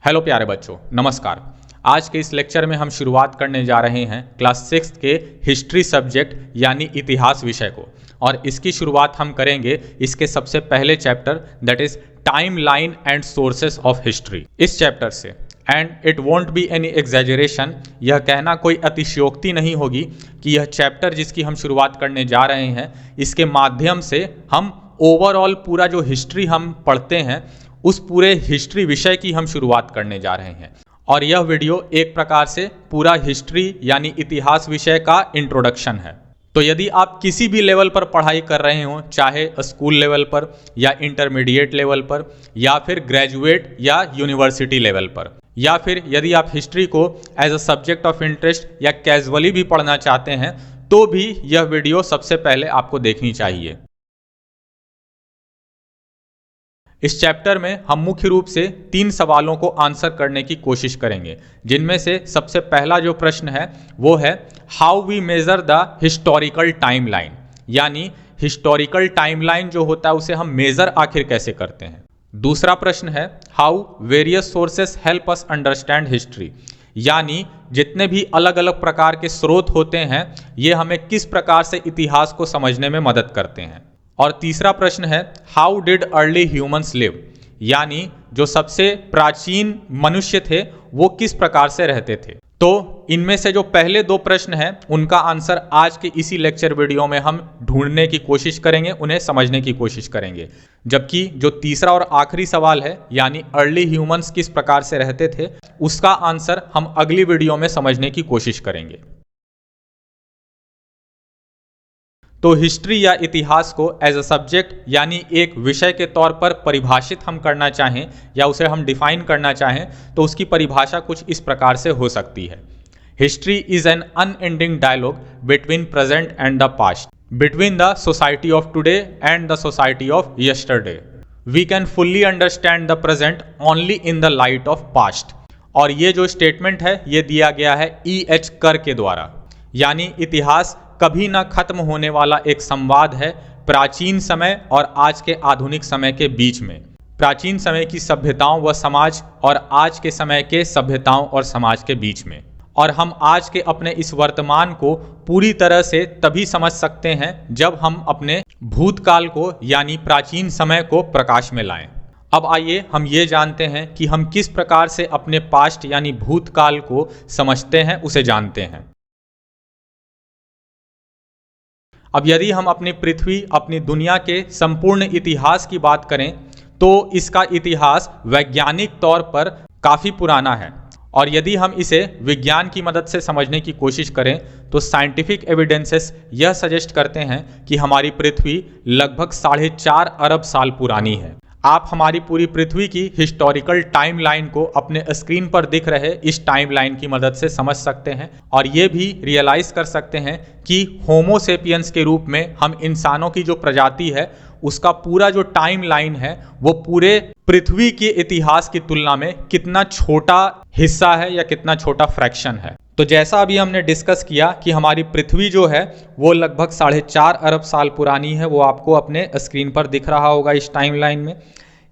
Hello प्यारे बच्चों, नमस्कार। आज के इस लेक्चर में हम शुरुआत करने जा रहे हैं क्लास 6 के हिस्ट्री सब्जेक्ट यानी इतिहास विषय को। और इसकी शुरुआत हम करेंगे इसके सबसे पहले chapter that is time line and sources of history इस चैप्टर से। And it won't be any exaggeration, यह कहना कोई अतिशयोक्ति नहीं होगी कि यह चैप्टर जिसकी हम शुरुआत करने जा रहे हैं इसके माध्यम से हम ओवरऑल पूरा जो हिस्ट्री हम पढ़ते हैं उस पूरे हिस्ट्री विषय की हम शुरुआत करने जा रहे हैं। और यह वीडियो एक प्रकार से पूरा हिस्ट्री यानी इतिहास विषय का इंट्रोडक्शन है। तो यदि आप किसी भी लेवल पर पढ़ाई कर रहे हो, चाहे स्कूल लेवल पर या इंटरमीडिएट लेवल पर या फिर ग्रेजुएट या यूनिवर्सिटी लेवल पर, या फिर यदि आप हिस्ट्री को as a subject of interest या कैजुअली भी पढ़ना चाहते हैं, तो भी यह वीडियो सबसे पहले आपको देखनी चाहिए। इस चैप्टर में हम मुख्य रूप से 3 सवालों को आंसर करने की कोशिश करेंगे, जिनमें से सबसे पहला जो प्रश्न है वो है how we measure the historical timeline, यानी हिस्टोरिकल टाइमलाइन जो होता है उसे हम मेजर आखिर कैसे करते हैं। दूसरा प्रश्न है how various sources help us understand history, यानी जितने भी अलग अलग प्रकार के स्रोत होते हैं ये हमें किस प्रकार से इतिहास को समझने में मदद करते हैं। और तीसरा प्रश्न है how did early humans live, यानी जो सबसे प्राचीन मनुष्य थे वो किस प्रकार से रहते थे। तो इनमें से जो पहले 2 प्रश्न हैं उनका आंसर आज के इसी लेक्चर वीडियो में हम ढूंढने की कोशिश करेंगे, उन्हें समझने की कोशिश करेंगे। जबकि जो तीसरा और आखिरी सवाल है यानी अर्ली ह्यूमंस किस प्रकार से रहते थे, उसका आंसर हम अगली वीडियो में समझने की कोशिश करेंगे। तो हिस्ट्री या इतिहास को एज अ सब्जेक्ट यानी एक विषय के तौर पर परिभाषित हम करना चाहें या उसे हम डिफाइन करना चाहें तो उसकी परिभाषा कुछ इस प्रकार से हो सकती है। History is an unending dialogue between present and the past, between the society of today and the society of yesterday. We can fully understand the present only in the light of past. और ये जो statement है ये दिया गया है E.H. कर के द्वारा, यानी इतिहास कभी ना खत्म होने वाला एक संवाद है प्राचीन समय और आज के आधुनिक समय के बीच में, प्राचीन समय की सभ्यताओं व समाज और आज के समय के सभ्यताओं और समाज के बीच में। और हम आज के अपने इस वर्तमान को पूरी तरह से तभी समझ सकते हैं जब हम अपने भूतकाल को यानी प्राचीन समय को प्रकाश में लाएं। अब आइए हम ये जानते हैं कि हम किस प्रकार से अपने पास्ट यानी भूतकाल को समझते हैं, उसे जानते हैं। अब यदि हम अपनी पृथ्वी, अपनी दुनिया के संपूर्ण इतिहास की बात करें तो इसका इतिहास वैज्ञानिक तौर पर काफ़ी पुराना है। और यदि हम इसे विज्ञान की मदद से समझने की कोशिश करें तो साइंटिफिक एविडेंसेस यह सजेस्ट करते हैं कि हमारी पृथ्वी लगभग 4.5 अरब साल पुरानी है। आप हमारी पूरी पृथ्वी की हिस्टोरिकल टाइमलाइन को अपने स्क्रीन पर दिख रहे इस टाइमलाइन की मदद से समझ सकते हैं और ये भी रियलाइज कर सकते हैं कि होमो सेपियंस के रूप में हम इंसानों की जो प्रजाति है उसका पूरा जो टाइमलाइन है वो पूरे पृथ्वी के इतिहास की तुलना में कितना छोटा हिस्सा है या कितना छोटा फ्रैक्शन है। तो जैसा अभी हमने डिस्कस किया कि हमारी पृथ्वी जो है वो लगभग 4.5 अरब साल पुरानी है, वो आपको अपने स्क्रीन पर दिख रहा होगा इस टाइमलाइन में।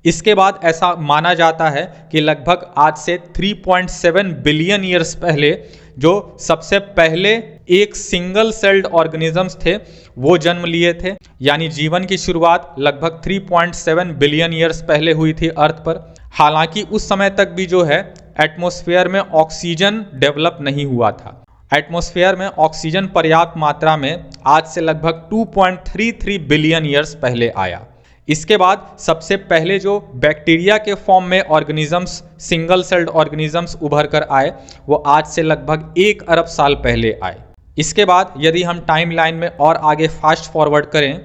इसके बाद ऐसा माना जाता है कि लगभग आज से 3.7 बिलियन ईयर्स पहले जो सबसे पहले एक सिंगल सेल्ड ऑर्गेनिजम्स थे वो जन्म लिए थे, यानी जीवन की शुरुआत लगभग 3.7 बिलियन ईयर्स पहले हुई थी अर्थ पर। हालांकि उस समय तक भी जो है एटमॉस्फेयर में ऑक्सीजन डेवलप नहीं हुआ था। एटमॉस्फेयर में ऑक्सीजन पर्याप्त मात्रा में आज से लगभग 2.33 बिलियन ईयर्स पहले आया। इसके बाद सबसे पहले जो बैक्टीरिया के फॉर्म में ऑर्गेनिजम्स, सिंगल सेल्ड ऑर्गेनिजम्स उभर कर आए वो आज से लगभग 1 अरब साल पहले आए। इसके बाद यदि हम टाइमलाइन में और आगे फास्ट फॉरवर्ड करें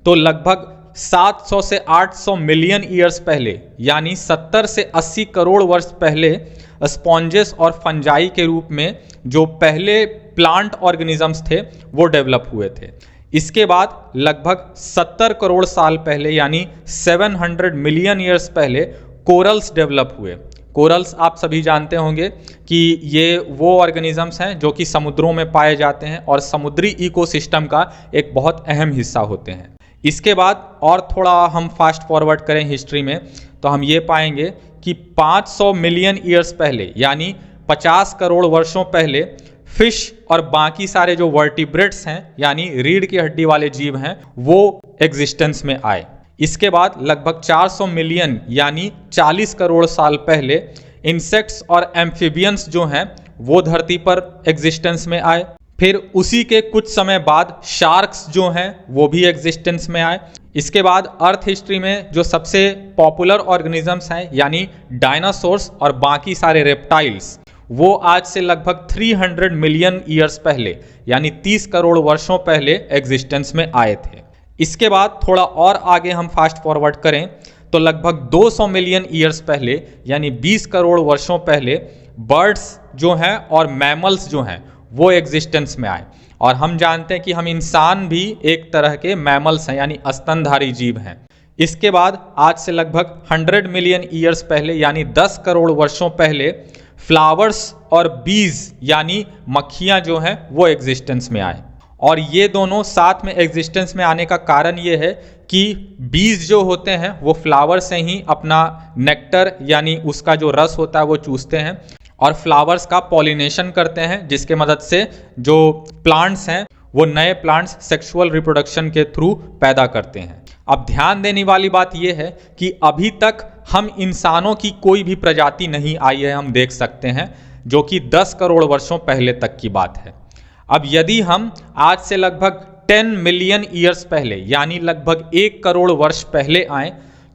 तो लगभग 700 से 800 मिलियन ईयर्स पहले यानी 70 से 80 करोड़ वर्ष पहले स्पॉन्जेस और फंजाई के रूप में जो पहले प्लांट ऑर्गेनिजम्स थे वो डेवलप हुए थे। इसके बाद लगभग 70 करोड़ साल पहले यानी 700 मिलियन ईयर्स पहले कोरल्स डेवलप हुए। कोरल्स आप सभी जानते होंगे कि ये वो ऑर्गेनिजम्स हैं जो कि समुद्रों में पाए जाते हैं और समुद्री इकोसिस्टम का एक बहुत अहम हिस्सा होते हैं। इसके बाद और थोड़ा हम फास्ट फॉरवर्ड करें हिस्ट्री में तो हम ये पाएंगे कि 500 मिलियन ईयर्स पहले यानी 50 करोड़ वर्षों पहले फिश और बाकी सारे जो वर्टिब्रेट्स हैं यानी रीढ़ की हड्डी वाले जीव हैं वो एग्जिस्टेंस में आए। इसके बाद लगभग 400 मिलियन यानी 40 करोड़ साल पहले इंसेक्ट्स और एम्फीबियंस जो हैं वो धरती पर एग्जिस्टेंस में आए। फिर उसी के कुछ समय बाद शार्क्स जो हैं वो भी एग्जिस्टेंस में आए। इसके बाद अर्थ हिस्ट्री में जो सबसे पॉपुलर ऑर्गेनिजम्स हैं यानी डायनासोर्स और बाकी सारे रेप्टाइल्स वो आज से लगभग 300 मिलियन ईयर्स पहले यानी 30 करोड़ वर्षों पहले एग्जिस्टेंस में आए थे। इसके बाद थोड़ा और आगे हम फास्ट फॉरवर्ड करें तो लगभग 200 मिलियन ईयर्स पहले यानी 20 करोड़ वर्षों पहले बर्ड्स जो हैं और मैमल्स जो हैं वो एग्जिस्टेंस में आए। और हम जानते हैं कि हम इंसान भी एक तरह के मैमल्स हैं यानी स्तनधारी जीव हैं। इसके बाद आज से लगभग 100 मिलियन ईयर्स पहले यानी 10 करोड़ वर्षों पहले फ्लावर्स और बीज यानी मक्खियां जो हैं वो एग्जिस्टेंस में आए। और ये दोनों साथ में एग्जिस्टेंस में आने का कारण ये है कि बीज जो होते हैं वो फ्लावर से ही अपना नेक्टर यानी उसका जो रस होता है वो चूसते हैं और फ्लावर्स का पॉलिनेशन करते हैं, जिसके मदद से जो प्लांट्स हैं वो नए प्लांट्स सेक्सुअल रिप्रोडक्शन के थ्रू पैदा करते हैं। अब ध्यान देने वाली बात यह है कि अभी तक हम इंसानों की कोई भी प्रजाति नहीं आई है, हम देख सकते हैं, जो कि 10 करोड़ वर्षों पहले तक की बात है। अब यदि हम आज से लगभग 10 मिलियन ईयर्स पहले यानी लगभग 1 करोड़ वर्ष पहले आए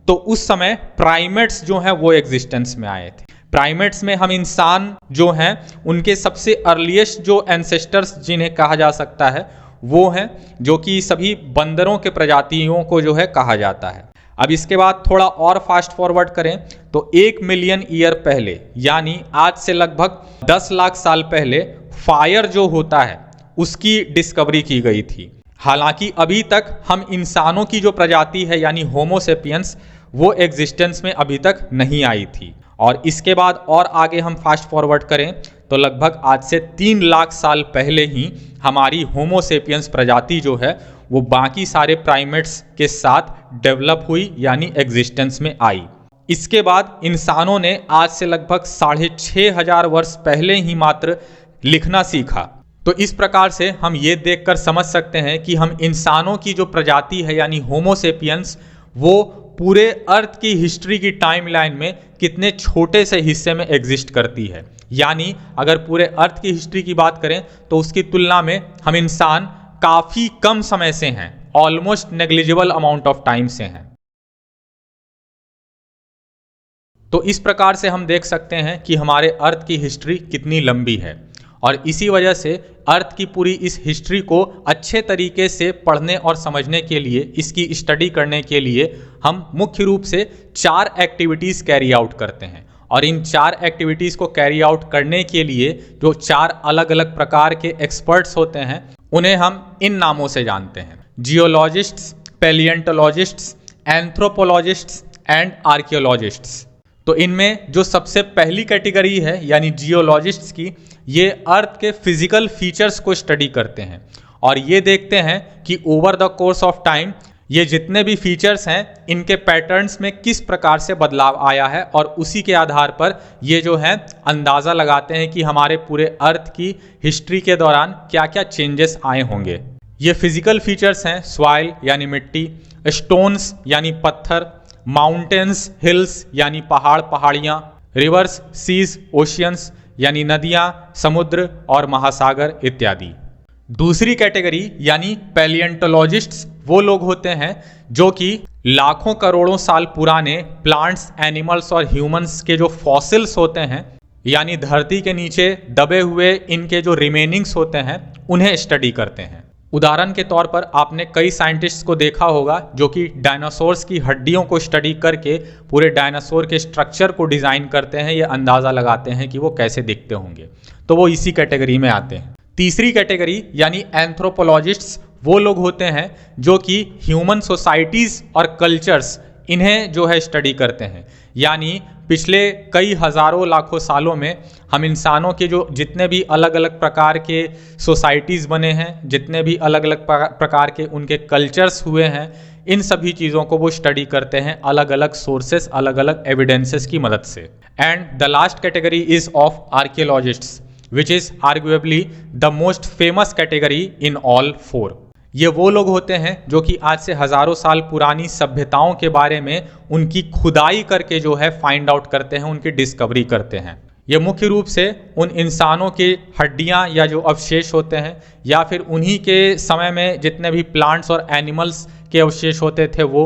तो उस समय प्राइमेट्स जो हैं वो एग्जिस्टेंस में आए थे। प्राइमेट्स में हम इंसान जो हैं उनके सबसे अर्लीस्ट जो एंसेस्टर्स जिन्हें कहा जा सकता है वो हैं, जो कि सभी बंदरों के प्रजातियों को जो है कहा जाता है। अब इसके बाद थोड़ा और फास्ट फॉरवर्ड करें तो 1 मिलियन ईयर पहले यानी आज से लगभग 10 लाख साल पहले फायर जो होता है उसकी डिस्कवरी की गई थी। हालांकि अभी तक हम इंसानों की जो प्रजाति है यानी होमो सेपियंस वो एग्जिस्टेंस में अभी तक नहीं आई थी। और इसके बाद और आगे हम फास्ट फॉरवर्ड करें तो लगभग आज से 3 लाख साल पहले ही हमारी होमो सेपियंस प्रजाति जो है वो बाकी सारे प्राइमेट्स के साथ डेवलप हुई यानी एग्जिस्टेंस में आई। इसके बाद इंसानों ने आज से लगभग 6500 वर्ष पहले ही मात्र लिखना सीखा। तो इस प्रकार से हम ये देखकर समझ सकते हैं कि हम इंसानों की जो प्रजाति है यानी होमो सेपियंस वो पूरे अर्थ की हिस्ट्री की टाइमलाइन में कितने छोटे से हिस्से में एग्जिस्ट करती है। यानी अगर पूरे अर्थ की हिस्ट्री की बात करें तो उसकी तुलना में हम इंसान काफी कम समय से हैं, almost negligible amount of time से हैं। तो इस प्रकार से हम देख सकते हैं कि हमारे अर्थ की हिस्ट्री कितनी लंबी है और इसी वजह से अर्थ की पूरी इस हिस्ट्री को अच्छे तरीके से पढ़ने और समझने के लिए, इसकी स्टडी करने के लिए हम मुख्य रूप से 4 एक्टिविटीज़ कैरी आउट करते हैं। और इन 4 एक्टिविटीज़ को कैरी आउट करने के लिए जो 4 अलग अलग प्रकार के एक्सपर्ट्स होते हैं उन्हें हम इन नामों से जानते हैं: जियोलॉजिस्ट्स, पैलिएंटोलॉजिस्ट्स, एंथ्रोपोलॉजिस्ट्स एंड आर्कियोलॉजिस्ट्स। तो इनमें जो सबसे पहली कैटेगरी है यानी जियोलॉजिस्ट्स की, ये अर्थ के फिजिकल फीचर्स को स्टडी करते हैं और ये देखते हैं कि over the course of time ये जितने भी फीचर्स हैं इनके पैटर्न्स में किस प्रकार से बदलाव आया है और उसी के आधार पर ये जो है अंदाज़ा लगाते हैं कि हमारे पूरे अर्थ की हिस्ट्री के दौरान क्या क्या चेंजेस आए होंगे। ये फिजिकल फीचर्स हैं सॉइल यानी मिट्टी, स्टोन्स यानी पत्थर, माउंटेन्स हिल्स यानी पहाड़ पहाड़ियाँ, रिवर्स सीज ओशियंस यानी नदियाँ समुद्र और महासागर इत्यादि। दूसरी कैटेगरी यानी पैलिएंटोलॉजिस्ट्स वो लोग होते हैं जो कि लाखों करोड़ों साल पुराने प्लांट्स, एनिमल्स और ह्यूमंस के जो फॉसिल्स होते हैं यानी धरती के नीचे दबे हुए इनके जो रिमेनिंग्स होते हैं उन्हें स्टडी करते हैं। उदाहरण के तौर पर आपने कई साइंटिस्ट्स को देखा होगा जो कि डायनासोर्स की हड्डियों को स्टडी करके पूरे डायनासोर के स्ट्रक्चर को डिज़ाइन करते हैं, ये अंदाज़ा लगाते हैं कि वो कैसे दिखते होंगे, तो वो इसी कैटेगरी में आते हैं। तीसरी कैटेगरी यानी एंथ्रोपोलॉजिस्ट्स वो लोग होते हैं जो कि ह्यूमन सोसाइटीज़ और कल्चर्स इन्हें जो है स्टडी करते हैं। यानी पिछले कई हज़ारों लाखों सालों में हम इंसानों के जो जितने भी अलग अलग प्रकार के सोसाइटीज़ बने हैं, जितने भी अलग अलग प्रकार के उनके कल्चर्स हुए हैं, इन सभी चीज़ों को वो स्टडी करते हैं अलग अलग सोर्सेस, अलग अलग एविडेंसेस की मदद से। And the last category is of archaeologists which is arguably the most famous category in all four. ये वो लोग होते हैं जो कि आज से हज़ारों साल पुरानी सभ्यताओं के बारे में उनकी खुदाई करके जो है फाइंड आउट करते हैं, उनकी डिस्कवरी करते हैं। ये मुख्य रूप से उन इंसानों की हड्डियां या जो अवशेष होते हैं, या फिर उन्हीं के समय में जितने भी प्लांट्स और एनिमल्स के अवशेष होते थे वो,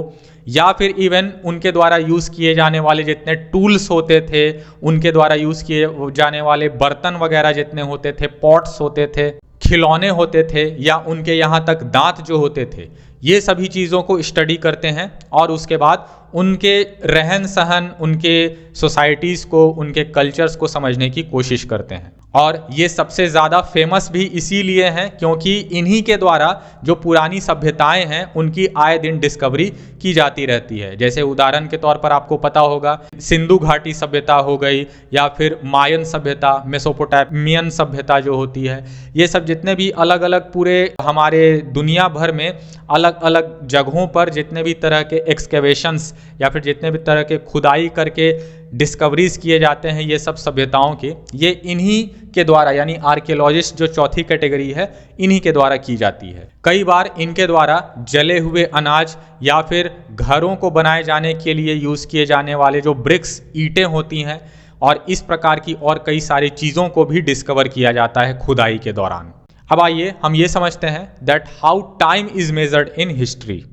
या फिर इवन उनके द्वारा यूज़ किए जाने वाले जितने टूल्स होते थे, उनके द्वारा यूज़ किए जाने वाले बर्तन वगैरह जितने होते थे, पॉट्स होते थे, खिलौने होते थे, या उनके यहाँ तक दांत जो होते थे, ये सभी चीज़ों को स्टडी करते हैं और उसके बाद उनके रहन सहन, उनके सोसाइटीज़ को, उनके कल्चर्स को समझने की कोशिश करते हैं। और ये सबसे ज़्यादा फेमस भी इसीलिए हैं क्योंकि इन्हीं के द्वारा जो पुरानी सभ्यताएं हैं उनकी आए दिन डिस्कवरी की जाती रहती है। जैसे उदाहरण के तौर पर आपको पता होगा सिंधु घाटी सभ्यता हो गई, या फिर मायन सभ्यता, मेसोपोटामियन सभ्यता जो होती है, ये सब जितने भी अलग अलग पूरे हमारे दुनिया भर में अलग अलग जगहों पर जितने भी तरह के एक्सकेवेशंस या फिर जितने भी तरह के खुदाई करके डिस्कवरीज किए जाते हैं ये सब सभ्यताओं के, ये इन्हीं के द्वारा यानी आर्कियोलॉजिस्ट जो चौथी कैटेगरी है इन्हीं के द्वारा की जाती है। कई बार इनके द्वारा जले हुए अनाज या फिर घरों को बनाए जाने के लिए यूज़ किए जाने वाले जो ब्रिक्स, ईंटें होती हैं, और इस प्रकार की और कई सारी चीज़ों को भी डिस्कवर किया जाता है खुदाई के दौरान। अब आइए हम ये समझते हैं that how time is measured in history.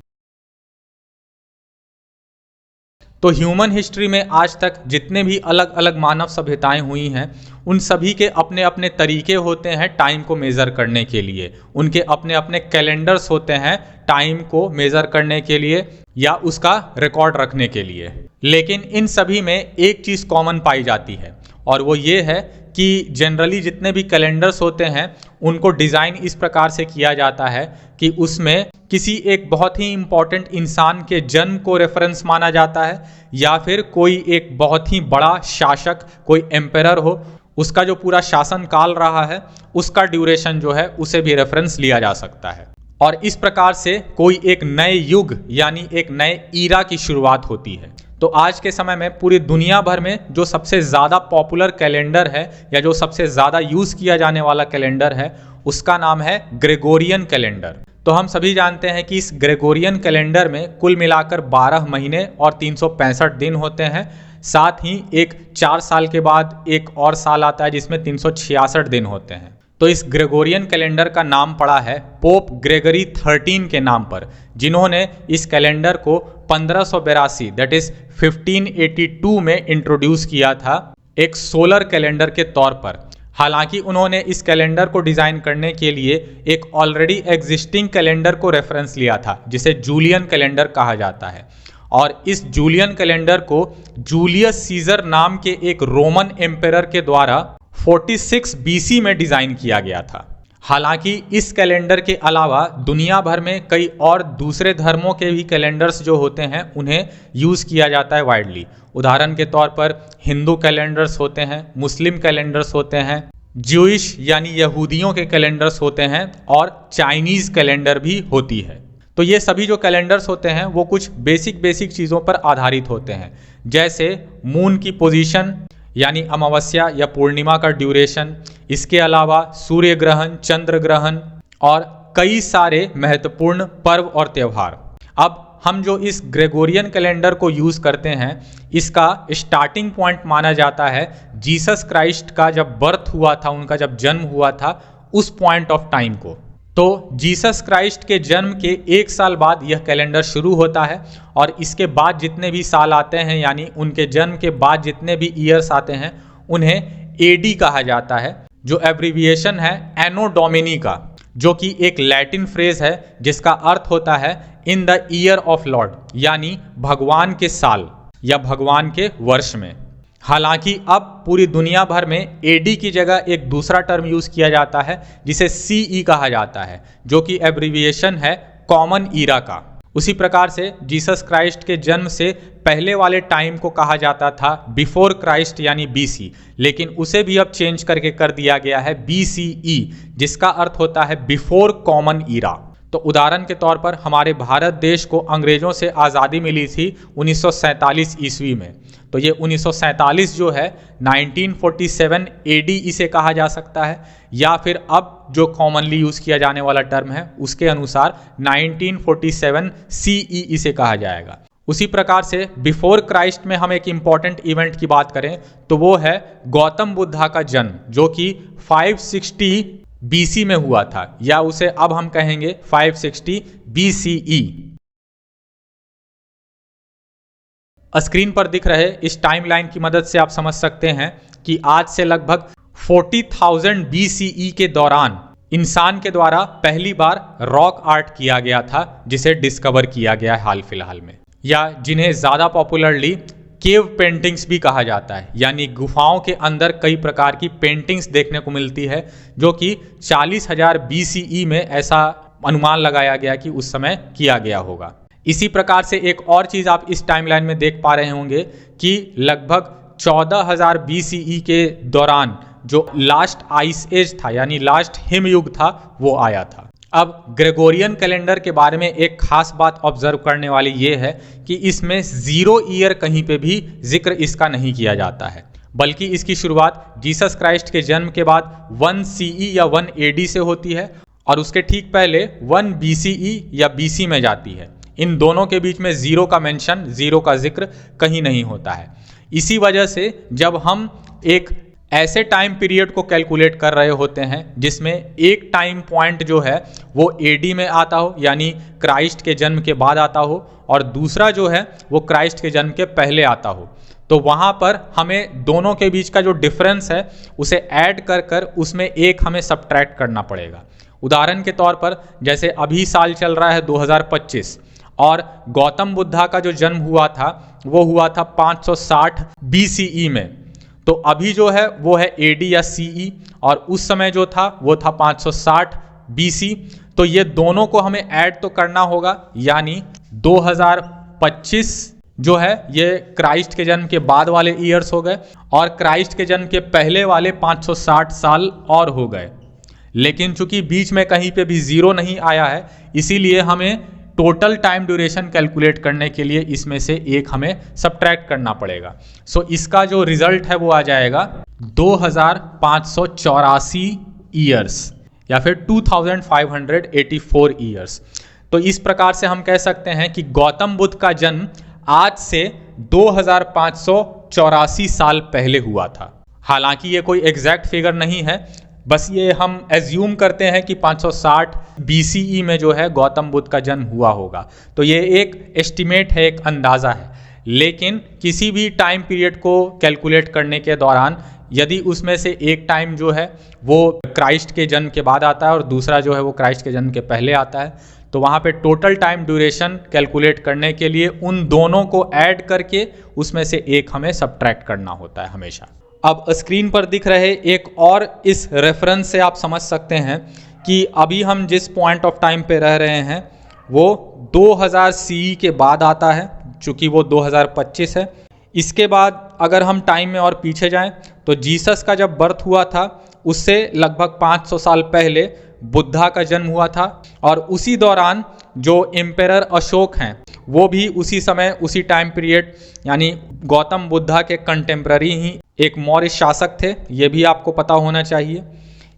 तो ह्यूमन हिस्ट्री में आज तक जितने भी अलग अलग मानव सभ्यताएं हुई हैं उन सभी के अपने अपने तरीके होते हैं टाइम को मेज़र करने के लिए, उनके अपने अपने कैलेंडर्स होते हैं टाइम को मेज़र करने के लिए या उसका रिकॉर्ड रखने के लिए। लेकिन इन सभी में एक चीज़ कॉमन पाई जाती है और वो ये है कि जनरली जितने भी कैलेंडर्स होते हैं उनको डिज़ाइन इस प्रकार से किया जाता है कि उसमें किसी एक बहुत ही इम्पॉर्टेंट इंसान के जन्म को रेफरेंस माना जाता है, या फिर कोई एक बहुत ही बड़ा शासक, कोई एम्परर हो, उसका जो पूरा शासन काल रहा है उसका ड्यूरेशन जो है उसे भी रेफरेंस लिया जा सकता है। और इस प्रकार से कोई एक नए युग यानी एक नए ईरा की शुरुआत होती है। तो आज के समय में पूरी दुनिया भर में जो सबसे ज़्यादा पॉपुलर कैलेंडर है या जो सबसे ज़्यादा यूज़ किया जाने वाला कैलेंडर है उसका नाम है ग्रेगोरियन कैलेंडर। तो हम सभी जानते हैं कि इस ग्रेगोरियन कैलेंडर में कुल मिलाकर 12 महीने और 365 दिन होते हैं। साथ ही एक 4 साल के बाद एक और साल आता है जिसमें 366 दिन होते हैं। तो इस ग्रेगोरियन कैलेंडर का नाम पड़ा है पोप ग्रेगरी 13 के नाम पर, जिन्होंने इस कैलेंडर को 1582 दैट इज 1582 में इंट्रोड्यूस किया था एक सोलर कैलेंडर के तौर पर। हालांकि उन्होंने इस कैलेंडर को डिज़ाइन करने के लिए एक ऑलरेडी एग्जिस्टिंग कैलेंडर को रेफरेंस लिया था जिसे जूलियन कैलेंडर कहा जाता है, और इस जूलियन कैलेंडर को जूलियस सीजर नाम के एक रोमन एम्परर के द्वारा 46 BC में डिज़ाइन किया गया था। हालांकि इस कैलेंडर के अलावा दुनिया भर में कई और दूसरे धर्मों के भी कैलेंडर्स जो होते हैं उन्हें यूज़ किया जाता है वाइडली। उदाहरण के तौर पर हिंदू कैलेंडर्स होते हैं, मुस्लिम कैलेंडर्स होते हैं, ज्यूइश यानी यहूदियों के कैलेंडर्स होते हैं, और चाइनीज़ कैलेंडर भी होती है। तो ये सभी जो कैलेंडर्स होते हैं वो कुछ बेसिक चीज़ों पर आधारित होते हैं, जैसे मून की पोजीशन यानी अमावस्या या पूर्णिमा का ड्यूरेशन, इसके अलावा सूर्य ग्रहण, चंद्र ग्रहण और कई सारे महत्वपूर्ण पर्व और त्यौहार। अब हम जो इस ग्रेगोरियन कैलेंडर को यूज़ करते हैं इसका स्टार्टिंग पॉइंट माना जाता है जीसस क्राइस्ट का जब बर्थ हुआ था, उनका जब जन्म हुआ था उस पॉइंट ऑफ टाइम को। तो जीसस क्राइस्ट के जन्म के 1 साल बाद यह कैलेंडर शुरू होता है, और इसके बाद जितने भी साल आते हैं यानी उनके जन्म के बाद जितने भी ईयर्स आते हैं उन्हें एडी कहा जाता है, जो एब्रीविएशन है एनो डोमिनी का, जो कि एक लैटिन फ्रेज है जिसका अर्थ होता है in the year of Lord, यानी भगवान के साल या भगवान के वर्ष में। हालांकि अब पूरी दुनिया भर में एडी की जगह एक दूसरा टर्म यूज़ किया जाता है जिसे सीई कहा जाता है, जो कि एब्रीविएशन है कॉमन ईरा का। उसी प्रकार से जीसस क्राइस्ट के जन्म से पहले वाले टाइम को कहा जाता था बिफोर क्राइस्ट यानी बीसी, लेकिन उसे भी अब चेंज करके कर दिया गया है बीसीई, जिसका अर्थ होता है बिफोर कॉमन ईरा। तो उदाहरण के तौर पर हमारे भारत देश को अंग्रेज़ों से आज़ादी मिली थी 1947 ईस्वी में। तो ये 1947 जो है 1947 एडी इसे कहा जा सकता है, या फिर अब जो कॉमनली यूज़ किया जाने वाला टर्म है उसके अनुसार 1947 सीई इसे कहा जाएगा। उसी प्रकार से बिफोर क्राइस्ट में हम एक इम्पॉर्टेंट इवेंट की बात करें तो वो है गौतम बुद्धा का जन्म, जो कि 560 बीसी में हुआ था, या उसे अब हम कहेंगे 560 बीसीई। स्क्रीन पर दिख रहे इस टाइमलाइन की मदद से आप समझ सकते हैं कि आज से लगभग 40,000 बीसीई के दौरान इंसान के द्वारा पहली बार रॉक आर्ट किया गया था, जिसे डिस्कवर किया गया है हाल फिलहाल में, या जिन्हें ज़्यादा पॉपुलरली केव पेंटिंग्स भी कहा जाता है। यानी गुफाओं के अंदर कई प्रकार की पेंटिंग्स देखने को मिलती है, जो कि 40,000 बीसीई में ऐसा अनुमान लगाया गया कि उस समय किया गया होगा। इसी प्रकार से एक और चीज़ आप इस टाइमलाइन में देख पा रहे होंगे कि लगभग 14,000 बीसीई के दौरान जो लास्ट आइस एज था, यानी लास्ट हिमयुग था, वो आया था। अब ग्रेगोरियन कैलेंडर के बारे में एक खास बात ऑब्जर्व करने वाली ये है कि इसमें 0 ईयर कहीं पे भी जिक्र इसका नहीं किया जाता है, बल्कि इसकी शुरुआत जीसस क्राइस्ट के जन्म के बाद 1 सीई या 1 एडी से होती है, और उसके ठीक पहले 1 बीसीई या बीसी में जाती है। इन दोनों के बीच में 0 का मेंशन, 0 का जिक्र कहीं नहीं होता है। इसी वजह से जब हम एक ऐसे टाइम पीरियड को कैलकुलेट कर रहे होते हैं जिसमें एक टाइम पॉइंट जो है वो एडी में आता हो, यानी क्राइस्ट के जन्म के बाद आता हो, और दूसरा जो है वो क्राइस्ट के जन्म के पहले आता हो, तो वहाँ पर हमें दोनों के बीच का जो डिफरेंस है उसे ऐड कर कर उसमें एक हमें सब्ट्रैक्ट करना पड़ेगा। उदाहरण के तौर पर जैसे अभी साल चल रहा है 2025, और गौतम बुद्धा का जो जन्म हुआ था वो हुआ था 560 बीसीई में, तो अभी जो है वो है एडी या सीई, और उस समय जो था वो था 560 बीसी। तो ये दोनों को हमें ऐड तो करना होगा, यानी 2025 जो है ये क्राइस्ट के जन्म के बाद वाले ईयर्स हो गए, और क्राइस्ट के जन्म के पहले वाले 560 साल और हो गए। लेकिन चूंकि बीच में कहीं पे भी 0 नहीं आया है, इसीलिए हमें टोटल टाइम ड्यूरेशन कैलकुलेट करने के लिए इसमें से एक हमें सब्ट्रैक्ट करना पड़ेगा। सो इसका जो रिजल्ट है वो आ जाएगा 2584 ईयर्स, या फिर 2584 ईयर्स। तो इस प्रकार से हम कह सकते हैं कि गौतम बुद्ध का जन्म आज से 2584 साल पहले हुआ था। हालांकि ये कोई एग्जैक्ट फिगर नहीं है, बस ये हम एज्यूम करते हैं कि 560 बीसीई में जो है गौतम बुद्ध का जन्म हुआ होगा। तो ये एक एस्टिमेट है, एक अंदाज़ा है, लेकिन किसी भी टाइम पीरियड को कैलकुलेट करने के दौरान यदि उसमें से एक टाइम जो है वो क्राइस्ट के जन्म के बाद आता है और दूसरा जो है वो क्राइस्ट के जन्म के पहले आता है, तो वहाँ पे टोटल टाइम ड्यूरेशन कैलकुलेट करने के लिए उन दोनों को ऐड करके उसमें से एक हमें सब्ट्रैक्ट करना होता है हमेशा। अब स्क्रीन पर दिख रहे एक और इस रेफरेंस से आप समझ सकते हैं कि अभी हम जिस पॉइंट ऑफ टाइम पे रह रहे हैं वो 2000 सीई के बाद आता है, चूँकि वो 2025 है। इसके बाद अगर हम टाइम में और पीछे जाएं तो जीसस का जब बर्थ हुआ था उससे लगभग 500 साल पहले बुद्धा का जन्म हुआ था, और उसी दौरान जो एम्पेरर अशोक हैं वो भी उसी समय उसी टाइम पीरियड, यानी गौतम बुद्धा के कंटेम्प्ररी ही एक मौर्य शासक थे, ये भी आपको पता होना चाहिए।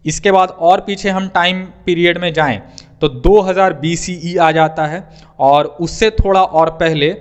इसके बाद और पीछे हम टाइम पीरियड में जाएं तो 2000 बीसीई आ जाता है, और उससे थोड़ा और पहले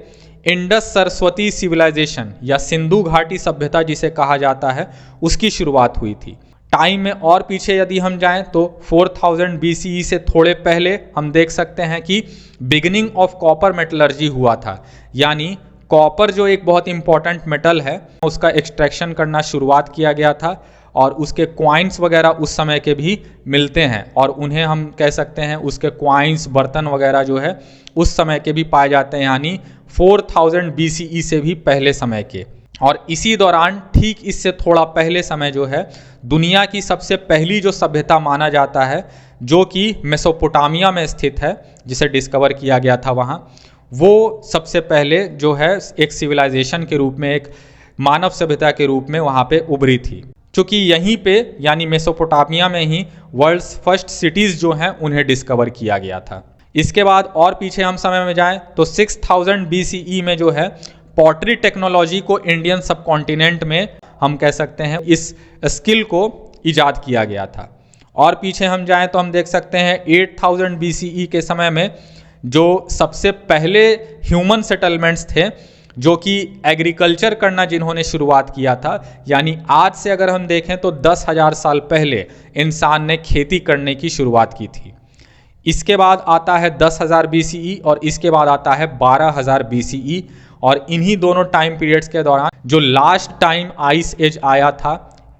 इंडस सरस्वती सिविलाइजेशन या सिंधु घाटी सभ्यता जिसे कहा जाता है उसकी शुरुआत हुई थी। टाइम में और पीछे यदि हम जाएं तो 4000 बीसीई से थोड़े पहले हम देख सकते हैं कि बिगिनिंग ऑफ कॉपर मेटलर्जी हुआ था, यानी कॉपर जो एक बहुत इंपॉर्टेंट मेटल है उसका एक्सट्रैक्शन करना शुरुआत किया गया था, और उसके क्वाइंस वगैरह उस समय के भी मिलते हैं, और उन्हें हम कह सकते हैं उसके क्वाइंस बर्तन वगैरह जो है उस समय के भी पाए जाते हैं, यानी 4000 बीसीई से भी पहले समय के। और इसी दौरान ठीक इससे थोड़ा पहले समय जो है दुनिया की सबसे पहली जो सभ्यता माना जाता है जो कि मेसोपोटामिया में स्थित है, जिसे डिस्कवर किया गया था वहाँ, वो सबसे पहले जो है एक सिविलाइजेशन के रूप में, एक मानव सभ्यता के रूप में वहाँ पे उभरी थी। क्योंकि यहीं पे यानी मेसोपोटामिया में ही वर्ल्ड्स फर्स्ट सिटीज़ जो हैं उन्हें डिस्कवर किया गया था। इसके बाद और पीछे हम समय में जाएं तो 6000 BCE में जो है पॉटरी टेक्नोलॉजी को इंडियन सब कॉन्टिनेंट में हम कह सकते हैं इस स्किल को ईजाद किया गया था। और पीछे हम जाएं तो हम देख सकते हैं 8000 BCE के समय में जो सबसे पहले ह्यूमन सेटलमेंट्स थे जो कि एग्रीकल्चर करना जिन्होंने शुरुआत किया था, यानी आज से अगर हम देखें तो 10,000 साल पहले इंसान ने खेती करने की शुरुआत की थी। इसके बाद आता है 10,000 BCE और इसके बाद आता है 12,000 BCE। और इन्हीं दोनों टाइम पीरियड्स के दौरान जो लास्ट टाइम आइस एज आया था,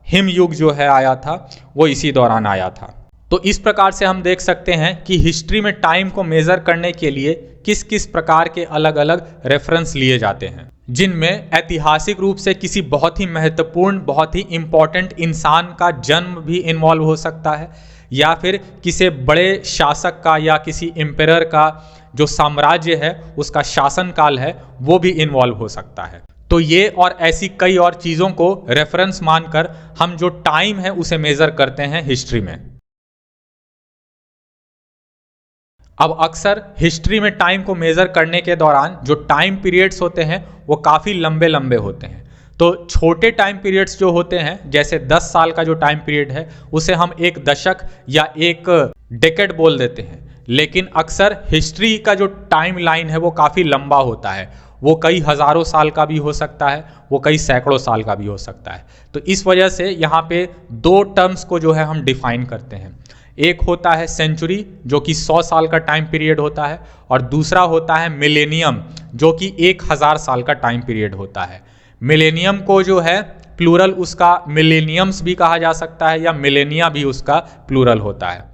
हिम युग जो है आया था, वो इसी दौरान आया था। तो इस प्रकार से हम देख सकते हैं कि हिस्ट्री में टाइम को मेजर करने के लिए किस किस प्रकार के अलग अलग रेफरेंस लिए जाते हैं, जिनमें ऐतिहासिक रूप से किसी बहुत ही महत्वपूर्ण, बहुत ही इंपॉर्टेंट इंसान का जन्म भी इन्वॉल्व हो सकता है, या फिर किसी बड़े शासक का या किसी एम्परर का जो साम्राज्य है उसका शासन काल है वो भी इन्वॉल्व हो सकता है। तो ये और ऐसी कई और चीज़ों को रेफरेंस मानकर हम जो टाइम है उसे मेजर करते हैं हिस्ट्री में। अब अक्सर हिस्ट्री में टाइम को मेजर करने के दौरान जो टाइम पीरियड्स होते हैं वो काफ़ी लंबे लंबे होते हैं। तो छोटे टाइम पीरियड्स जो होते हैं, जैसे 10 साल का जो टाइम पीरियड है उसे हम एक दशक या एक डेकेड बोल देते हैं, लेकिन अक्सर हिस्ट्री का जो टाइम लाइन है वो काफ़ी लंबा होता है। वो कई हज़ारों साल का भी हो सकता है, वो कई सैकड़ों साल का भी हो सकता है। तो इस वजह से यहाँ पे दो टर्म्स को जो है हम डिफाइन करते हैं। एक होता है सेंचुरी जो कि 100 साल का टाइम पीरियड होता है, और दूसरा होता है मिलेनियम जो कि 1000 साल का टाइम पीरियड होता है। मिलेनियम को जो है प्लूरल उसका मिलेनियम्स भी कहा जा सकता है या मिलेनिया भी उसका प्लूरल होता है।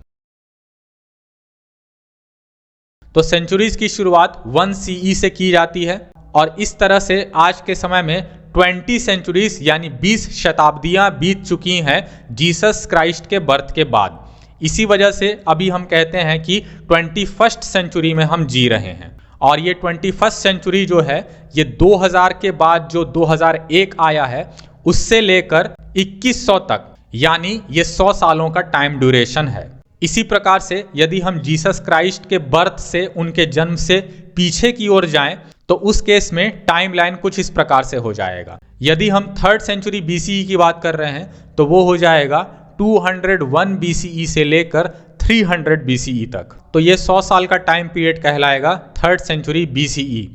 तो सेंचुरीज की शुरुआत 1 CE से की जाती है, और इस तरह से आज के समय में 20 सेंचुरीज यानी 20 शताब्दियां बीत चुकी हैं जीसस क्राइस्ट के बर्थ के बाद। इसी वजह से अभी हम कहते हैं कि 21st सेंचुरी में हम जी रहे हैं। और ये 21st सेंचुरी जो है ये 2000 के बाद जो 2001 आया है उससे लेकर 2100 तक, यानी ये 100 सालों का टाइम ड्यूरेशन है। इसी प्रकार से यदि हम जीसस क्राइस्ट के बर्थ से, उनके जन्म से पीछे की ओर जाएं तो उस केस में टाइमलाइन कुछ इस प्रकार से हो जाएगा। यदि हम 3rd सेंचुरी BCE की बात कर रहे हैं तो वो हो जाएगा 201 BCE से लेकर 300 BCE तक। तो ये 100 साल का टाइम पीरियड कहलाएगा 3rd सेंचुरी BCE।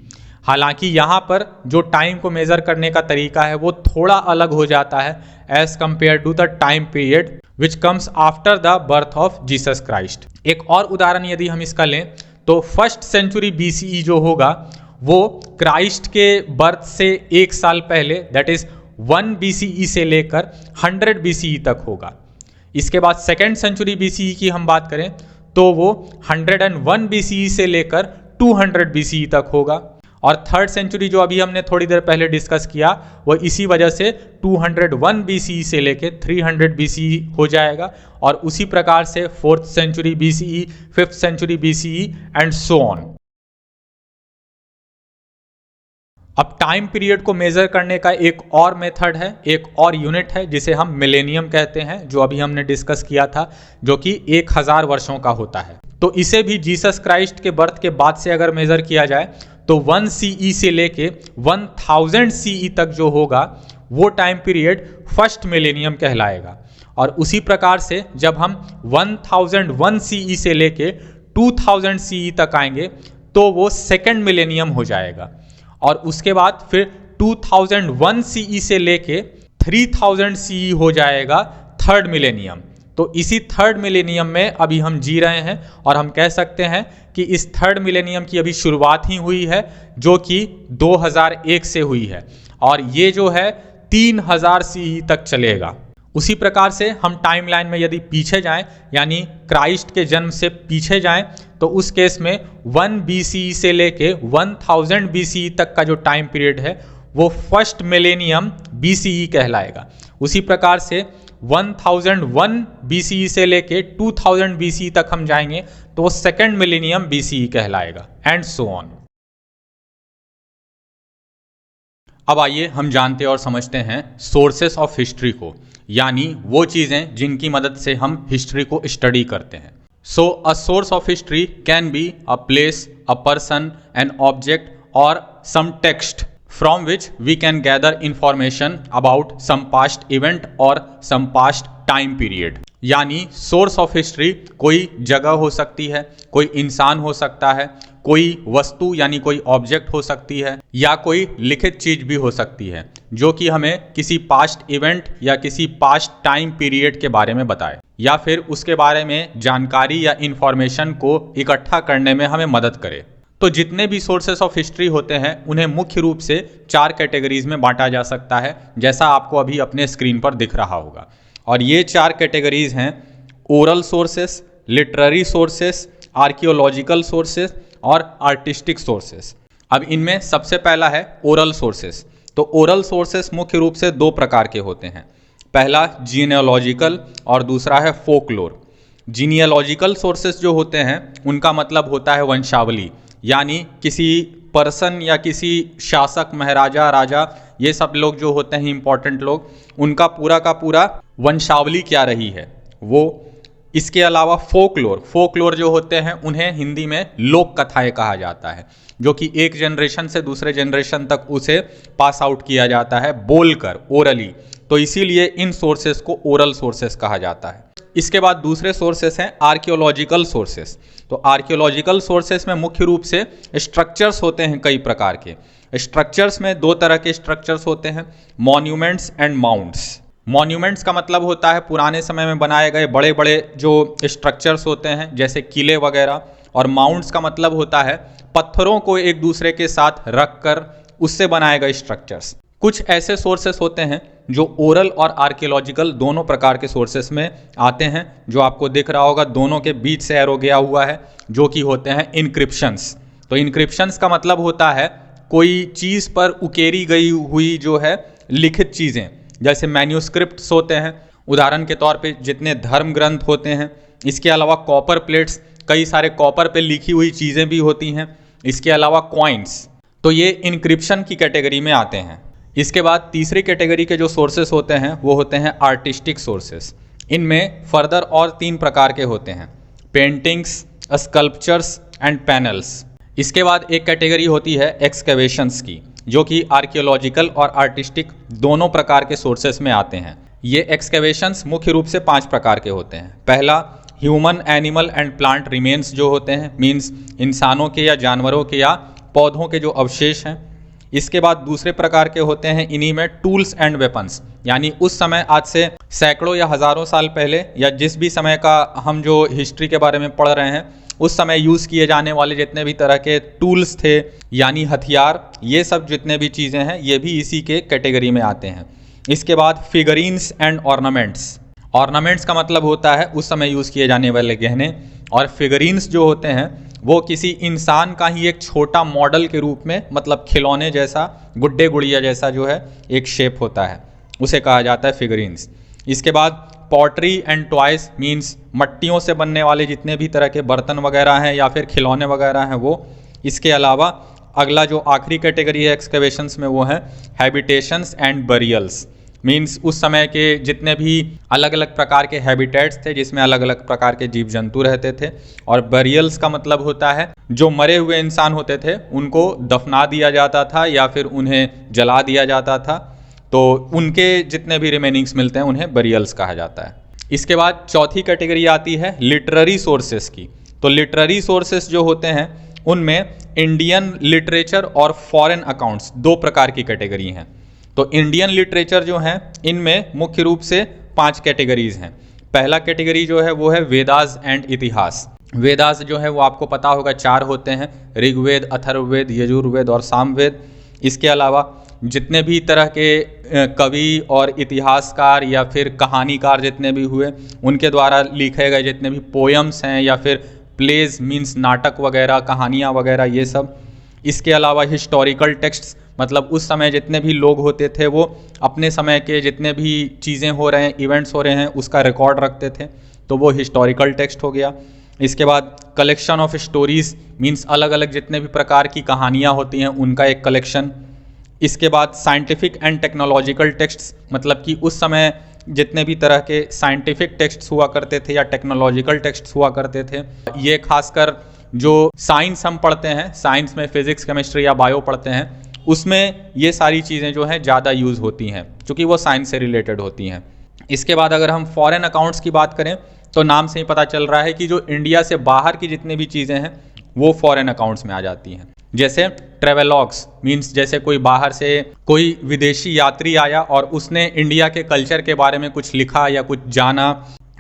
हालांकि यहाँ पर जो टाइम को मेजर करने का तरीका है वो थोड़ा अलग हो जाता है as compare to the time period which comes after the birth of Jesus Christ. एक और उदाहरण यदि हम इसका लें तो 1st सेंचुरी BCE जो होगा वो क्राइस्ट के बर्थ से 1 साल पहले, दैट इज 1 BCE से लेकर 100 BCE तक होगा। इसके बाद 2nd सेंचुरी BCE की हम बात करें तो वो 101 BCE से लेकर 200 BCE तक होगा। और 3rd सेंचुरी जो अभी हमने थोड़ी देर पहले डिस्कस किया वो इसी वजह से 201 BCE से लेकर 300 BCE हो जाएगा। और उसी प्रकार से 4th century BCE, 5th century BCE and so on. अब टाइम पीरियड को मेजर करने का एक और मेथड है, एक और यूनिट है जिसे हम मिलेनियम कहते हैं, जो अभी हमने डिस्कस किया था, जो कि 1000 वर्षों का होता है। तो इसे भी जीसस क्राइस्ट के बर्थ के बाद से अगर मेजर किया जाए तो 1 CE से लेके 1000 CE तक जो होगा वो टाइम पीरियड फर्स्ट मिलेनियम कहलाएगा। और उसी प्रकार से जब हम 1001 CE से लेके 2000 CE तक आएंगे तो वो सेकेंड मिलेनियम हो जाएगा। और उसके बाद फिर 2001 CE से लेके 3000 CE हो जाएगा थर्ड मिलेनियम। तो इसी थर्ड मिलेनियम में अभी हम जी रहे हैं, और हम कह सकते हैं कि इस थर्ड मिलेनियम की अभी शुरुआत ही हुई है, जो कि 2001 से हुई है, और ये जो है 3000 CE तक चलेगा। उसी प्रकार से हम टाइमलाइन में यदि पीछे जाएं, यानी क्राइस्ट के जन्म से पीछे जाएं, तो उस केस में 1 BCE से लेके 1000 BCE तक का जो टाइम पीरियड है वो फर्स्ट मिलेनियम BCE कहलाएगा। उसी प्रकार से 1001 BCE से लेके 2000 BCE तक हम जाएंगे तो वो सेकेंड मिलेनियम BCE कहलाएगा, एंड सो ऑन। अब आइए हम जानते और समझते हैं सोर्सेस ऑफ हिस्ट्री को, यानी वो चीज़ें जिनकी मदद से हम हिस्ट्री को स्टडी करते हैं। So a source of history can be a place, a person, an object, or some text from which we can gather information about some past event or some past time period. यानी source of history कोई जगह हो सकती है, कोई इंसान हो सकता है, कोई वस्तु यानी कोई ऑब्जेक्ट हो सकती है, या कोई लिखित चीज भी हो सकती है जो कि हमें किसी पास्ट इवेंट या किसी पास्ट टाइम पीरियड के बारे में बताए या फिर उसके बारे में जानकारी या इंफॉर्मेशन को इकट्ठा करने में हमें मदद करे। तो जितने भी सोर्सेस ऑफ हिस्ट्री होते हैं उन्हें मुख्य रूप से 4 कैटेगरीज में बांटा जा सकता है, जैसा आपको अभी अपने स्क्रीन पर दिख रहा होगा। और ये 4 कैटेगरीज हैं oral sources, literary sources, archaeological sources और आर्टिस्टिक सोर्सेस। अब इनमें सबसे पहला है ओरल सोर्सेस। तो ओरल सोर्सेस मुख्य रूप से 2 प्रकार के होते हैं, पहला जीनियोलॉजिकल और दूसरा है फोकलोर। जीनियोलॉजिकल सोर्सेस जो होते हैं उनका मतलब होता है वंशावली, यानी किसी पर्सन या किसी शासक, महाराजा, राजा, ये सब लोग जो होते हैं इंपॉर्टेंट लोग, उनका पूरा का पूरा वंशावली क्या रही है वो। इसके अलावा फोकलोर जो होते हैं उन्हें हिंदी में लोक कथाएं कहा जाता है, जो कि एक जनरेशन से दूसरे जनरेशन तक उसे पास आउट किया जाता है बोलकर, ओरली। तो इसीलिए इन सोर्सेस को ओरल सोर्सेस कहा जाता है। इसके बाद दूसरे सोर्सेस हैं आर्कियोलॉजिकल सोर्सेस। तो आर्कियोलॉजिकल सोर्सेस में मुख्य रूप से स्ट्रक्चर्स होते हैं कई प्रकार के। स्ट्रक्चर्स में 2 तरह के स्ट्रक्चर्स होते हैं, मॉन्यूमेंट्स एंड माउंट्स। मॉन्यूमेंट्स का मतलब होता है पुराने समय में बनाए गए बड़े बड़े जो स्ट्रक्चर्स होते हैं जैसे किले वगैरह, और माउंट्स का मतलब होता है पत्थरों को एक दूसरे के साथ रख कर उससे बनाए गए स्ट्रक्चर्स। कुछ ऐसे सोर्सेस होते हैं जो ओरल और आर्कियोलॉजिकल दोनों प्रकार के सोर्सेस में आते हैं, जो आपको दिख रहा होगा दोनों के बीच से एरो गया हुआ है, जो कि होते हैं इनक्रिप्शंस। तो इनक्रिप्शंस का मतलब होता है कोई चीज़ पर उकेरी गई हुई जो है लिखित चीज़ें, जैसे मैन्यूस्क्रिप्ट्स होते हैं उदाहरण के तौर पे जितने धर्म ग्रंथ होते हैं। इसके अलावा कॉपर प्लेट्स, कई सारे कॉपर पे लिखी हुई चीज़ें भी होती हैं। इसके अलावा कॉइन्स, तो ये इनक्रिप्शन की कैटेगरी में आते हैं। इसके बाद तीसरी कैटेगरी के जो सोर्सेस होते हैं वो होते हैं आर्टिस्टिक सोर्सेस। इनमें फर्दर और 3 प्रकार के होते हैं, पेंटिंग्स, स्कल्पचर्स एंड पैनल्स। इसके बाद एक कैटेगरी होती है एक्सकेवेशंस की, जो कि आर्कियोलॉजिकल और आर्टिस्टिक दोनों प्रकार के सोर्सेस में आते हैं। ये एक्सकेवेशंस मुख्य रूप से 5 प्रकार के होते हैं। पहला human, animal and plant remains जो होते हैं, मीन्स इंसानों के या जानवरों के या पौधों के जो अवशेष हैं। इसके बाद दूसरे प्रकार के होते हैं, इन्हीं में टूल्स एंड वेपन्स, यानी उस समय आज से सैकड़ों या हज़ारों साल पहले या जिस भी समय का हम जो हिस्ट्री के बारे में पढ़ रहे हैं उस समय यूज़ किए जाने वाले जितने भी तरह के टूल्स थे यानी हथियार, ये सब जितने भी चीज़ें हैं ये भी इसी के कैटेगरी में आते हैं। इसके बाद फिगरीन्स एंड ऑर्नामेंट्स। ऑर्नामेंट्स का मतलब होता है उस समय यूज़ किए जाने वाले गहने, और फिगरीन्स जो होते हैं वो किसी इंसान का ही एक छोटा मॉडल के रूप में, मतलब खिलौने जैसा, गुड्डे गुड़िया जैसा जो है एक शेप होता है, उसे कहा जाता है फिगरीन्स। इसके बाद पॉटरी एंड टॉयज, मीन्स मट्टियों से बनने वाले जितने भी तरह के बर्तन वगैरह हैं या फिर खिलौने वगैरह हैं वो। इसके अलावा अगला जो आखिरी कैटेगरी है एक्सकेवेशंस में वो है हैबिटेशंस एंड बरियल्स, मीन्स उस समय के जितने भी अलग अलग प्रकार के हैबिटेट्स थे जिसमें अलग अलग प्रकार के जीव जंतु रहते थे। और बरियल्स का मतलब होता है जो मरे हुए इंसान होते थे उनको दफना दिया जाता था या फिर उन्हें जला दिया जाता था, तो उनके जितने भी रिमेनिंग्स मिलते हैं उन्हें बरियल्स कहा जाता है। इसके बाद चौथी कैटेगरी आती है लिटरेरी सोर्सेस की। तो लिटरेरी सोर्सेस जो होते हैं उनमें इंडियन लिटरेचर और फॉरेन अकाउंट्स 2 प्रकार की कैटेगरी हैं। तो इंडियन लिटरेचर जो है इनमें मुख्य रूप से 5 कैटेगरीज हैं। पहला कैटेगरी जो है वो है वेदास एंड इतिहास। वेदास जो है वो आपको पता होगा 4 होते हैं, ऋग्वेद, अथर्ववेद, यजुर्वेद और सामवेद। इसके अलावा जितने भी तरह के कवि और इतिहासकार या फिर कहानीकार जितने भी हुए उनके द्वारा लिखे गए जितने भी पोएम्स हैं या फिर प्लेज, मीन्स नाटक वगैरह, कहानियाँ वगैरह, ये सब। इसके अलावा हिस्टोरिकल टेक्स्ट्स, मतलब उस समय जितने भी लोग होते थे वो अपने समय के जितने भी चीज़ें हो रहे हैं, इवेंट्स हो रहे हैं, उसका रिकॉर्ड रखते थे, तो वो हिस्टोरिकल टेक्स्ट हो गया। इसके बाद कलेक्शन ऑफ स्टोरीज, मीन्स अलग अलग जितने भी प्रकार की कहानियाँ होती हैं उनका एक कलेक्शन। इसके बाद साइंटिफिक एंड टेक्नोलॉजिकल टेक्स्ट्स, मतलब कि उस समय जितने भी तरह के साइंटिफिक टेक्स्ट्स हुआ करते थे या टेक्नोलॉजिकल टेक्स्ट्स हुआ करते थे, ये खासकर जो साइंस हम पढ़ते हैं, साइंस में फिजिक्स, केमिस्ट्री या बायो पढ़ते हैं, उसमें ये सारी चीज़ें जो हैं ज़्यादा यूज़ होती हैं क्योंकि वो साइंस से रिलेटेड होती हैं। इसके बाद अगर हम फॉरेन अकाउंट्स की बात करें तो नाम से ही पता चल रहा है कि जो इंडिया से बाहर की जितनी भी चीज़ें हैं वो फॉरेन अकाउंट्स में आ जाती हैं। जैसे ट्रेवेलॉग्स मीन्स जैसे कोई बाहर से कोई विदेशी यात्री आया और उसने इंडिया के कल्चर के बारे में कुछ लिखा या कुछ जाना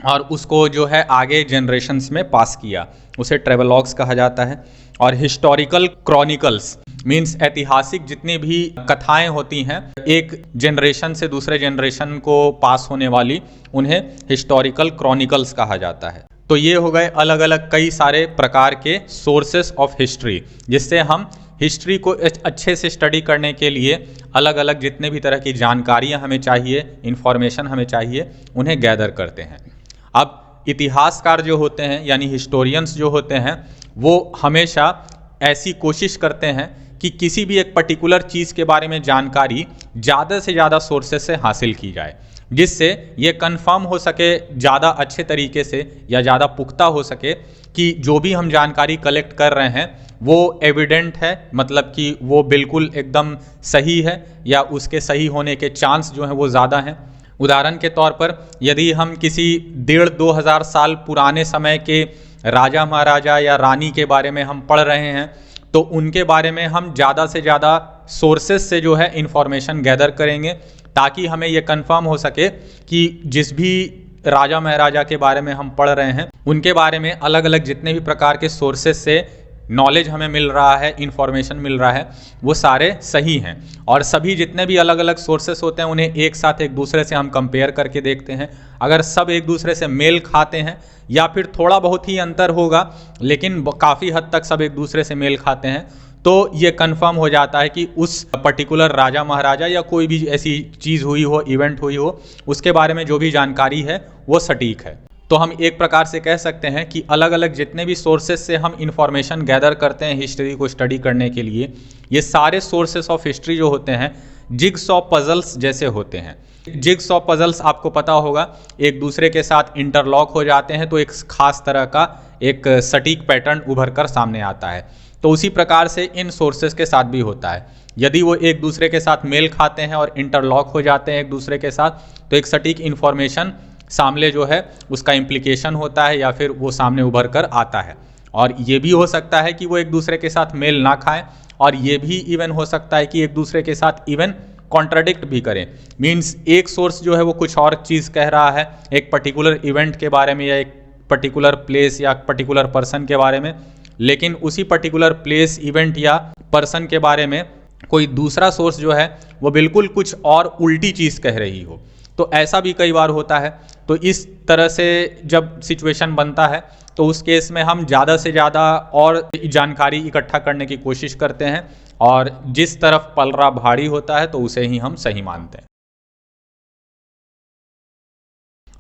और उसको जो है आगे जनरेशन्स में पास किया, उसे ट्रेवेलॉग्स कहा जाता है। और हिस्टोरिकल क्रॉनिकल्स मीन्स ऐतिहासिक जितनी भी कथाएं होती हैं एक जनरेशन से दूसरे जनरेशन को पास होने वाली, उन्हें हिस्टोरिकल क्रॉनिकल्स कहा जाता है। तो ये हो गए अलग अलग कई सारे प्रकार के सोर्सेस ऑफ हिस्ट्री, जिससे हम हिस्ट्री को अच्छे से स्टडी करने के लिए अलग अलग जितने भी तरह की जानकारियाँ हमें चाहिए, इंफॉर्मेशन हमें चाहिए, उन्हें गैदर करते हैं। अब इतिहासकार जो होते हैं यानी हिस्टोरियंस जो होते हैं वो हमेशा ऐसी कोशिश करते हैं कि किसी भी एक पर्टिकुलर चीज़ के बारे में जानकारी ज़्यादा से ज़्यादा सोर्सेस से हासिल की जाए, जिससे ये कंफर्म हो सके ज़्यादा अच्छे तरीके से या ज़्यादा पुख्ता हो सके कि जो भी हम जानकारी कलेक्ट कर रहे हैं वो एविडेंट है, मतलब कि वो बिल्कुल एकदम सही है या उसके सही होने के चांस जो हैं वो ज़्यादा हैं। उदाहरण के तौर पर यदि हम किसी 1,500-2,000 साल पुराने समय के राजा महाराजा या रानी के बारे में हम पढ़ रहे हैं तो उनके बारे में हम ज़्यादा से ज़्यादा सोर्सेस से जो है इंफॉर्मेशन गैदर करेंगे ताकि हमें ये कंफर्म हो सके कि जिस भी राजा महाराजा के बारे में हम पढ़ रहे हैं उनके बारे में अलग अलग जितने भी प्रकार के सोर्सेस से नॉलेज हमें मिल रहा है, इंफॉर्मेशन मिल रहा है, वो सारे सही हैं। और सभी जितने भी अलग अलग सोर्सेस होते हैं उन्हें एक साथ एक दूसरे से हम कंपेयर करके देखते हैं। अगर सब एक दूसरे से मेल खाते हैं या फिर थोड़ा बहुत ही अंतर होगा लेकिन काफ़ी हद तक सब एक दूसरे से मेल खाते हैं तो ये कंफर्म हो जाता है कि उस पर्टिकुलर राजा महाराजा या कोई भी ऐसी चीज़ हुई हो, इवेंट हुई हो, उसके बारे में जो भी जानकारी है वो सटीक है। तो हम एक प्रकार से कह सकते हैं कि अलग अलग जितने भी सोर्सेस से हम इंफॉर्मेशन गैदर करते हैं हिस्ट्री को स्टडी करने के लिए, ये सारे सोर्सेस ऑफ हिस्ट्री जो होते हैं जिगसॉ पजल्स जैसे होते हैं। जिगसॉ पजल्स आपको पता होगा एक दूसरे के साथ इंटरलॉक हो जाते हैं तो एक खास तरह का एक सटीक पैटर्न उभर कर सामने आता है। तो उसी प्रकार से इन सोर्सेस के साथ भी होता है, यदि वो एक दूसरे के साथ मेल खाते हैं और इंटरलॉक हो जाते हैं एक दूसरे के साथ तो एक सटीक इन्फॉर्मेशन सामने जो है उसका इम्प्लीकेशन होता है या फिर वो सामने उभर कर आता है। और ये भी हो सकता है कि वो एक दूसरे के साथ मेल ना खाएं और ये भी इवन हो सकता है कि एक दूसरे के साथ इवन कॉन्ट्राडिक्ट भी करें। मीन्स एक सोर्स जो है वो कुछ और चीज़ कह रहा है एक पर्टिकुलर इवेंट के बारे में या एक पर्टिकुलर प्लेस या पर्टिकुलर पर्सन के बारे में, लेकिन उसी पर्टिकुलर प्लेस, इवेंट या पर्सन के बारे में कोई दूसरा सोर्स जो है वो बिल्कुल कुछ और उल्टी चीज़ कह रही हो। तो ऐसा भी कई बार होता है। तो इस तरह से जब सिचुएशन बनता है तो उस केस में हम ज़्यादा से ज़्यादा और जानकारी इकट्ठा करने की कोशिश करते हैं और जिस तरफ पलड़ा भारी होता है तो उसे ही हम सही मानते हैं।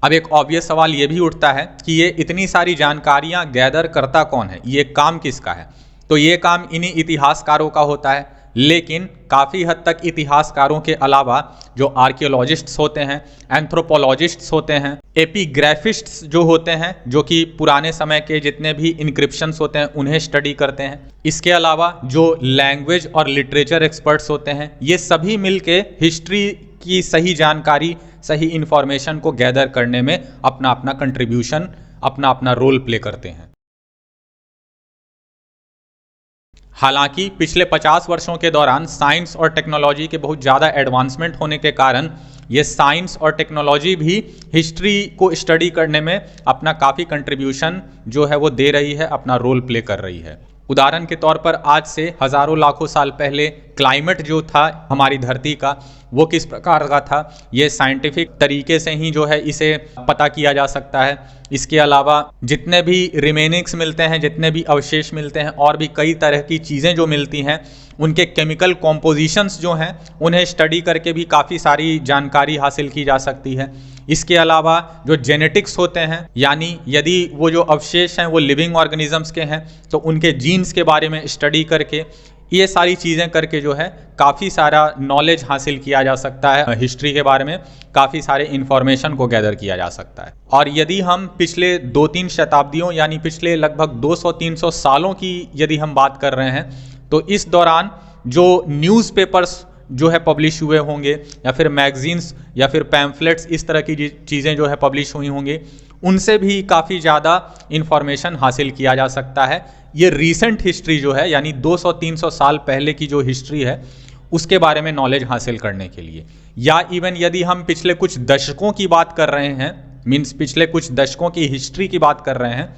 अब एक ऑब्वियस सवाल ये भी उठता है कि ये इतनी सारी जानकारियाँ गैदर करता कौन है, ये काम किसका है? तो ये काम इन्हीं इतिहासकारों का होता है, लेकिन काफ़ी हद तक इतिहासकारों के अलावा जो आर्कियोलॉजिस्ट्स होते हैं, एंथ्रोपोलॉजिस्ट्स होते हैं, एपिग्राफिस्ट्स जो होते हैं जो कि पुराने समय के जितने भी इंक्रिप्शंस होते हैं उन्हें स्टडी करते हैं, इसके अलावा जो लैंग्वेज और लिटरेचर एक्सपर्ट्स होते हैं, ये सभी मिलके हिस्ट्री की सही जानकारी, सही इंफॉर्मेशन को गैदर करने में अपना अपना कंट्रीब्यूशन, अपना अपना रोल प्ले करते हैं। हालांकि पिछले 50 वर्षों के दौरान साइंस और टेक्नोलॉजी के बहुत ज़्यादा एडवांसमेंट होने के कारण ये साइंस और टेक्नोलॉजी भी हिस्ट्री को स्टडी करने में अपना काफ़ी कंट्रीब्यूशन जो है वो दे रही है, अपना रोल प्ले कर रही है। उदाहरण के तौर पर आज से हज़ारों लाखों साल पहले क्लाइमेट जो था हमारी धरती का वो किस प्रकार का था, ये साइंटिफिक तरीके से ही जो है इसे पता किया जा सकता है। इसके अलावा जितने भी रिमेनिंग्स मिलते हैं, जितने भी अवशेष मिलते हैं और भी कई तरह की चीज़ें जो मिलती हैं, उनके केमिकल कॉम्पोजिशंस जो हैं उन्हें स्टडी करके भी काफ़ी सारी जानकारी हासिल की जा सकती है। इसके अलावा जो जेनेटिक्स होते हैं, यानी यदि वो जो अवशेष हैं वो लिविंग ऑर्गेनिजम्स के हैं तो उनके जीन्स के बारे में स्टडी करके ये सारी चीज़ें करके जो है काफ़ी सारा नॉलेज हासिल किया जा सकता है, हिस्ट्री के बारे में काफ़ी सारे इन्फॉर्मेशन को गैदर किया जा सकता है। और यदि हम पिछले 2-3 शताब्दियों यानी पिछले लगभग 200-300 सालों की यदि हम बात कर रहे हैं, तो इस दौरान जो न्यूज़पेपर्स जो है पब्लिश हुए होंगे या फिर मैगजीन्स या फिर पैम्फलेट्स, इस तरह की चीज़ें जो है पब्लिश हुई होंगी, उनसे भी काफ़ी ज़्यादा इन्फॉर्मेशन हासिल किया जा सकता है। ये रीसेंट हिस्ट्री जो है यानी 200-300 साल पहले की जो हिस्ट्री है उसके बारे में नॉलेज हासिल करने के लिए, या इवन यदि हम पिछले कुछ दशकों की बात कर रहे हैं, मीन्स पिछले कुछ दशकों की हिस्ट्री की बात कर रहे हैं,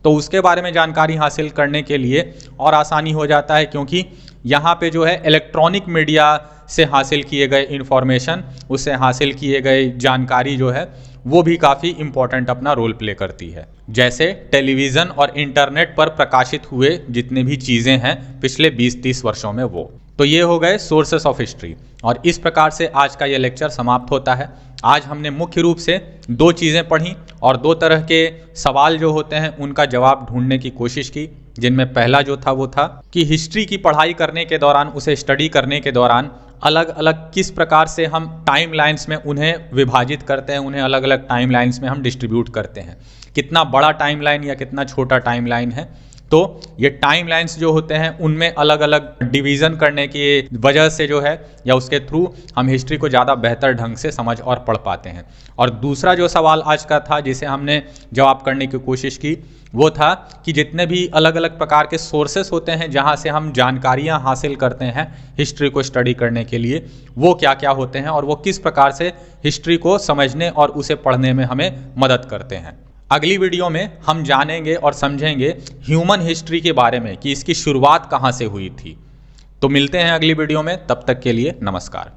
तो उसके बारे में जानकारी हासिल करने के लिए और आसानी हो जाता है, क्योंकि यहाँ पे जो है इलेक्ट्रॉनिक मीडिया से हासिल किए गए इंफॉर्मेशन, उससे हासिल किए गए जानकारी जो है वो भी काफ़ी इम्पोर्टेंट अपना रोल प्ले करती है। जैसे टेलीविज़न और इंटरनेट पर प्रकाशित हुए जितने भी चीज़ें हैं पिछले 20-30 वर्षों में वो। तो ये हो गए सोर्सेस ऑफ हिस्ट्री, और इस प्रकार से आज का ये लेक्चर समाप्त होता है। आज हमने मुख्य रूप से 2 चीज़ें पढ़ी और 2 तरह के सवाल जो होते हैं उनका जवाब ढूंढने की कोशिश की, जिनमें पहला जो था वो था कि हिस्ट्री की पढ़ाई करने के दौरान, उसे स्टडी करने के दौरान अलग अलग किस प्रकार से हम टाइम लाइन्स में उन्हें विभाजित करते हैं, उन्हें अलग अलग टाइम लाइन्स में हम डिस्ट्रीब्यूट करते हैं, कितना बड़ा टाइम लाइन या कितना छोटा टाइम लाइन है। तो ये टाइम लाइन्स जो होते हैं उनमें अलग अलग डिवीज़न करने की वजह से जो है या उसके थ्रू हम हिस्ट्री को ज़्यादा बेहतर ढंग से समझ और पढ़ पाते हैं। और दूसरा जो सवाल आज का था जिसे हमने जवाब करने की कोशिश की वो था कि जितने भी अलग अलग प्रकार के सोर्सेस होते हैं जहाँ से हम जानकारियाँ हासिल करते हैं हिस्ट्री को स्टडी करने के लिए, वो क्या क्या होते हैं और वो किस प्रकार से हिस्ट्री को समझने और उसे पढ़ने में हमें मदद करते हैं। अगली वीडियो में हम जानेंगे और समझेंगे ह्यूमन हिस्ट्री के बारे में कि इसकी शुरुआत कहाँ से हुई थी। तो मिलते हैं अगली वीडियो में, तब तक के लिए नमस्कार।